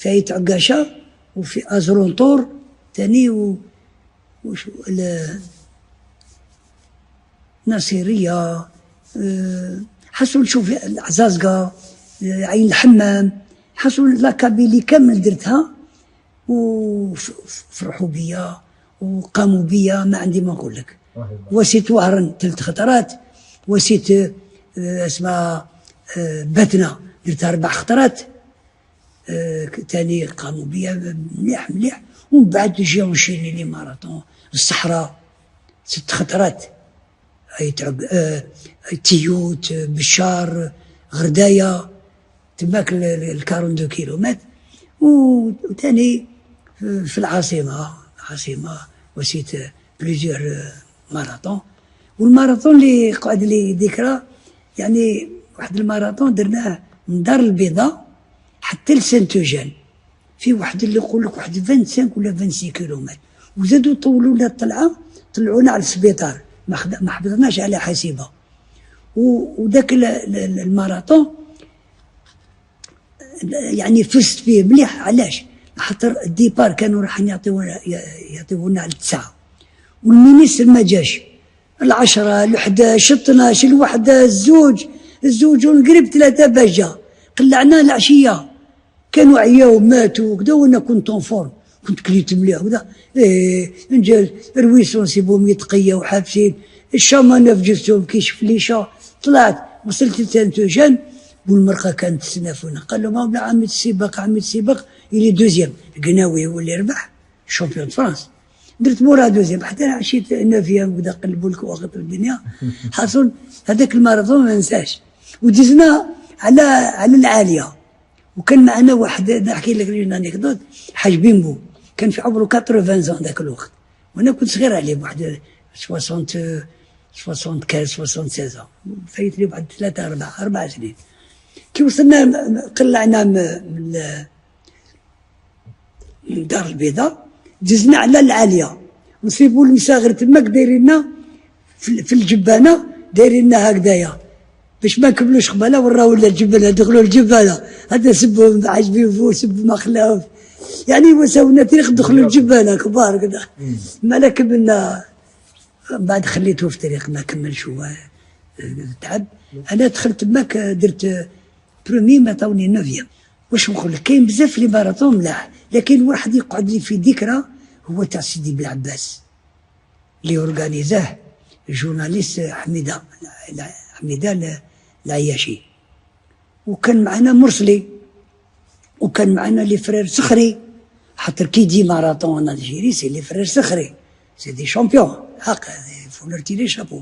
عيط عكاشة وفي ازرونطور ثاني ناصرية، حسوا نشوف العزازقة، عين الحمام، حسوا لاكابيلي كامل درتها. وفرحوا بيا وقاموا بيا، ما عندي ما نقول لك. وسيت وهران 3 خطرات، وسيت اسمها باتنا درت 4 خطرات تاني قاموا بيا مليح. ومن بعد جاو نشيني لي ماراثون الصحراء 6 خطرات تيوت، بشار، غردايه، تماك 42 كيلومتر. وثاني في العاصمه وسيت بليزيور ماراطون. والماراطون اللي قعد لي ذكرى، يعني واحد الماراطون درناه من دار البيضاء حتى لسانتوجان، في واحد اللي يقول لك واحد 25 ولا 26 كيلومتر، وزادوا طولوا لنا الطلعه، طلعونا على السبيطار، ما حفظناش على حسيبه. وذاك الماراطون يعني فزت فيه مليح. علاش؟ خاطر الديبار كانوا راح يعطيونا على 9، والمينيستر ما جاش، 10 ل11 12 الوحده الزوج ونقرب 3 باش جا. قلعنا العشيه، كانوا عياو ماتوا وكذا، وانا كنت اونفورم، كنت كليت مليح وكذا. نجا رويسون سيبوهم يتقيا وحابسين، الشامانه فجرتهم كي شفليشه. طلعت وصلت لسانتوجان، والمرقه كانت تستنافونا، قال لهم بلا عمي السباق يلي دوزيام. القناوي هو اللي ربح شامبيون فرانس، درت مورا دوزيام حتى انا عشيت نافيام وكذا، قلبوا لك واخط الدنيا. حاصل هذاك الماراثون ما ننساش. ودزنا على العاليه، وكان معنا واحد نحكي لك انكدوت، حاج بيمبو، كان في عمره 80 ذاك الوقت، وانا كنت صغير عليه بواحد 75 76، فايت لي بعد 4 سنين. كي وصلنا قلعنا من دار البيضاء، دزنا على العاليه، نصيبوا المساغر تماك دايريننا في الجبانه، دايريننا هكذايا باش ما نكملوش قباله، وراو الجبانه، دخلوا الجبانه، هذا سبوا عجبي سبوا ما خلاوش، يعني وساونا طريق دخلوا الجبانه كبار كذا. ما كملنا، بعد خليته في طريق ما كملش هو، تعب. انا دخلت تماك درت برومي، ما عطاوني 9. واش نقول لك، كاين بزاف لي ماراطون ملاح، لكن واحد يقعد لي في ذكرى هو تاع سيدي بالعباس اللي اورغانيزاه الجورناليست حميده العياشي، وكان معنا مرسلي، وكان معنا لي فرير سخري. خاطر كي يجي ماراطون الجيري سي لي فرير سخري، سي دي شامبيون حق، فو لور تيري شابو.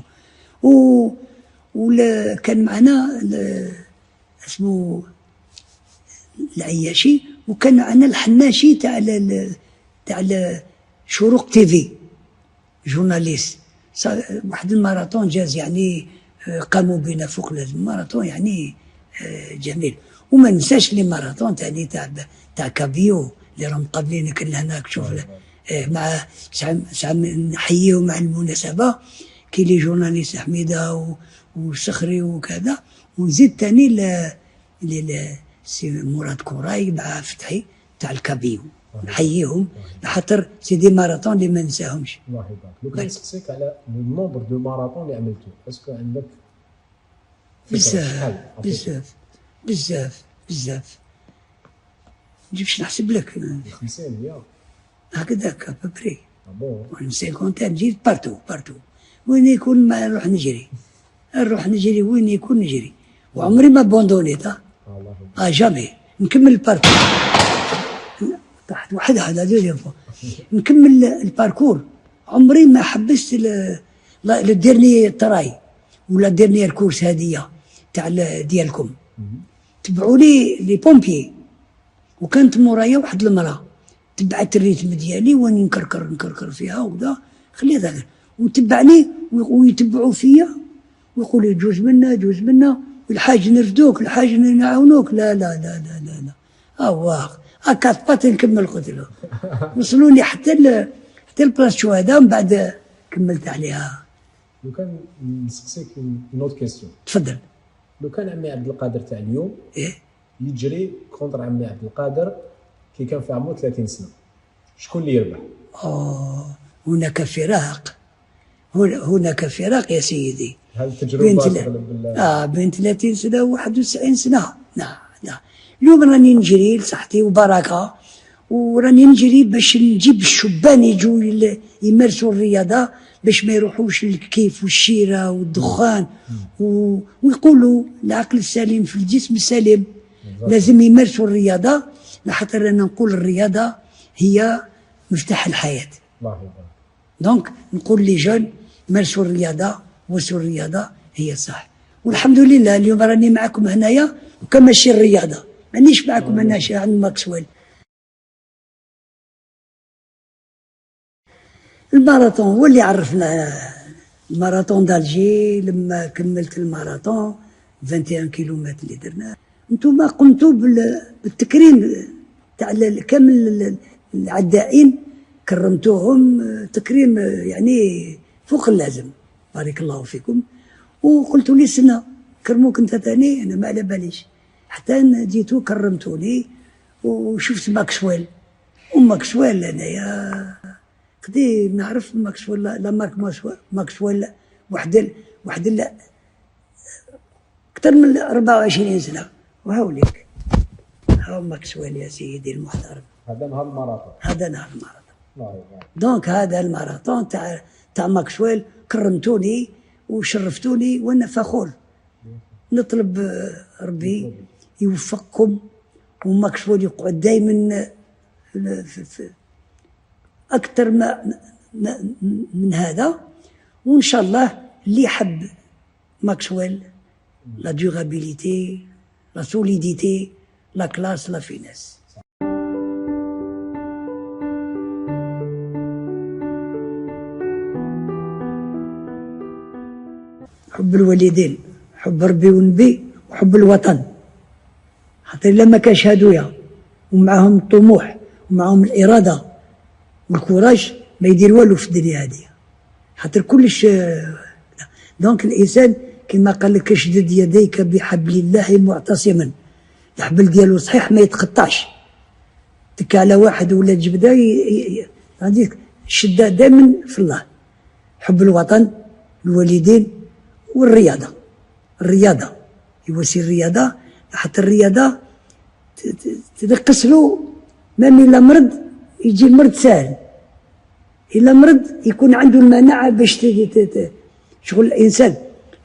ولا كان معنا اسمه العياشي، وكان معنا الحناشي تاع شروق تيفي، جورناليست. واحد الماراطون جاز، يعني قاموا بنا فوق الماراطون، يعني جميل. وما ننساش لي ماراطون تاني تاع كابيو اللي راهم قابلين كنا هناك. شوف مع نحييه مع المناسبه، كي لي جورناليست حميده وسخري وكذا، ونزيد تاني سي مراد كوراي مع فتحي تاع الكابيو، نحييهم خاطر سي دي ماراطون اللي ما ننساهمش. الله يبارك. لو كان نسقسيك على النومبر دو ماراطون اللي عملتو، اسكو عندك بزاف نجيبش نحسب لك 50 100 هكذاك ابري. بون 50 نجي بارتو وين يكون ما نروح نجري وين يكون نجري، وعمري ما بوندونيت. جامي نكمل الباركور، طاحت وحدها على دوزيام فوا، نكمل الباركور. عمري ما حبست الديرني تراي ولا ديرني الكورس هذه تاع ديالكم. تبعوا لي بومبيي، وكانت مورايا واحد المراه تبعت الريتم ديالي، واني نكركر فيها وكذا، خليتها وتبعني ويتبعوا فيا ويقولوا جوز منا والحاج نرفدوك، الحاج نعاونوك. لا واه هكا بات نكمل. قلت له وصلوني حتى البلاص شهداء، من بعد كملت عليها. لو كان نسقسيك نوت كيستيون، تفضل. لو كان عمي عبد القادر تاع اليوم يجري كونتر عمي عبد القادر كي كان في عمره 30 سنه، شكون اللي يربح؟ هناك فراق يا سيدي. هل التجربه تغلب بين 30 سنه و 91 سنه؟ لا اليوم راني نجري لصحتي وبركه، وراني نجري باش نجيب الشبان يجوا يمارسوا الرياضه، باش ما يروحوش للكيف والشيره والدخان، ويقولوا العقل السليم في الجسم السليم. لازم يمارسوا الرياضه، لخاطر انا نقول الرياضه هي مفتاح الحياه. الله يبارك. دونك نقول لي جون مارسوا الرياضه وسو الرياضة هي صح. والحمد لله اليوم راني معكم هنايا وكماشي الرياضة، مانيش معكم هنا عند ماكسويل. الماراثون هو اللي عرفنا، الماراثون دالجي لما كملت الماراثون 21 كيلومتر اللي درنا. انتم قمتوا بالتكريم تاع كامل العدائين، كرمتوهم تكريم يعني فوق اللازم، بارك الله فيكم. وقلتوا لي سنة كرموك انت ثاني، انا ما على باليش، حتى جيتوا كرمتوني وشفت ماكسويل. وماكسويل انايا قدي نعرف ماكسويل، لا مارك ماكسويل واحد اكثر من 24 سنة. وهاوليك هاو ماكسويل يا سيدي المحترم. هذا نهار الماراثون. هذا نهار الماراثون. دونك هذا الماراثون تاع ماكسويل كرمتوني وشرفتوني وانا فخور. نطلب ربي يوفقكم وماكسويل يقعد دائما اكثر من هذا. وان شاء الله اللي يحب ماكسويل، لا ديورابيليتي، لا سوليديتي، لا كلاس، لا فينيس. حب الوالدين، حب ربي والنبي، وحب الوطن. حتى إلا ما كانش هادويا ومعهم الطموح ومعهم الإرادة والكوراج ما يدير والو في الدنيا هذه. خاطر كلش دونك الإنسان كما قال لك اشدد يديك بحبل الله معتصما، الحبل ديالو صحيح ما يتقطعش، تكا على واحد ولا تجبده هذيك الشدة دائما في الله. حب الوطن، الوالدين، والرياضة. الرياضة يواسي الرياضة، حتى الرياضة تنقص له مام إلا مرض يجي المرض ساهل، إلا مرض يكون عنده المناعة باش شغل الإنسان.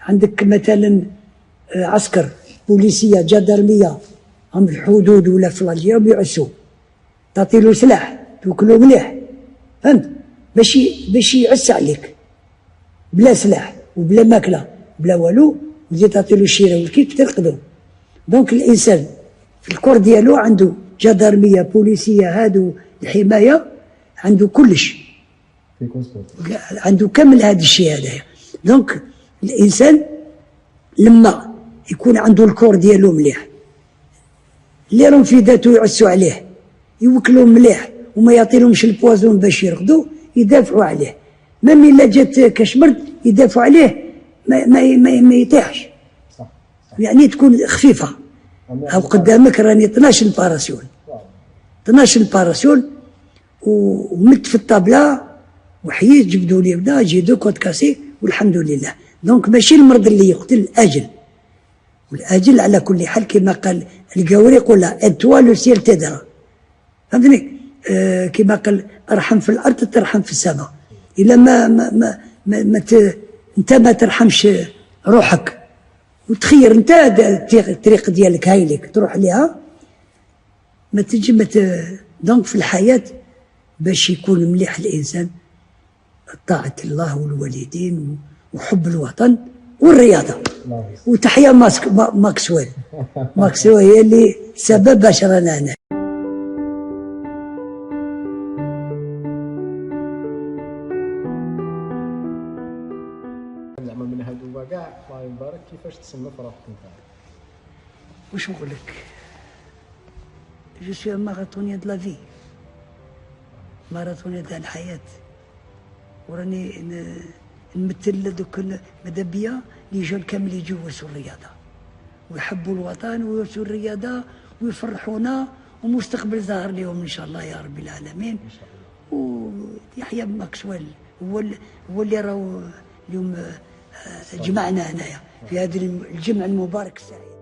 عندك مثلا عسكر، بوليسية، جدرمية، هم الحدود ولا في الجيران بيعسوا، تعطيلو سلاح توكلو مليح، فهمت؟ باش يعس عليك بلا سلاح وبلا ماكلة بلا والو، وزيد تعطيلو الشيرة والكيت ترقدو. دونك الإنسان في الكور ديالو عنده جدرمية، بوليسية، هادو الحماية، عنده كلش، عنده كامل هذا الشيء هذايا. دونك الإنسان لما يكون عنده الكور ديالو مليح، اللي راهم في ذاته يعسوا عليه يوكلوهم مليح وما يعطيلهمش البوازون باش يرقدوا، يدافعوا عليه. مام إلا جات كاش مرض يدافعوا عليه ما يطيحش، يعني تكون خفيفة. أو قدامك راني 12 باراسيون، 12 باراسيون ومت في الطابلة وحييت جبدوا لي بدا جي دو كوت كاسي والحمد لله. دونك ماشي المرض اللي يقتل، الأجل. والأجل على كل حال كما قال القاوري يقول اتوا لو سيل تدرى، فهمتني؟ كما قال ارحم في الأرض ترحم في السماء. إلا انت ما ترحمش روحك وتخير انت الطريق ديالك هايلك تروح ليها، ما تجي دونك في الحياة باش يكون مليح الإنسان طاعة الله والوالدين وحب الوطن والرياضة. وتحيا ماكسويل. ماكسويل هي اللي سبب باش رانا هنا. نعمل من هادو كاع الله يبارك. كيفاش تصنف روحك انت؟ واش نقول لك؟ جو سوي ماراثونيان دو لا في، ماراثونيان تاع الحياة. وراني نمثل دوك ماذا بيا لي جون كامل يجوا يواسوا الرياضة ويحبوا الوطن ويواسوا الرياضة ويفرحونا، ومستقبل ظاهر لهم ان شاء الله يا رب العالمين. ويحيى ماكسويل هو اللي راهو اليوم جمعنا هنايا في هذا الجمع المبارك السعيد.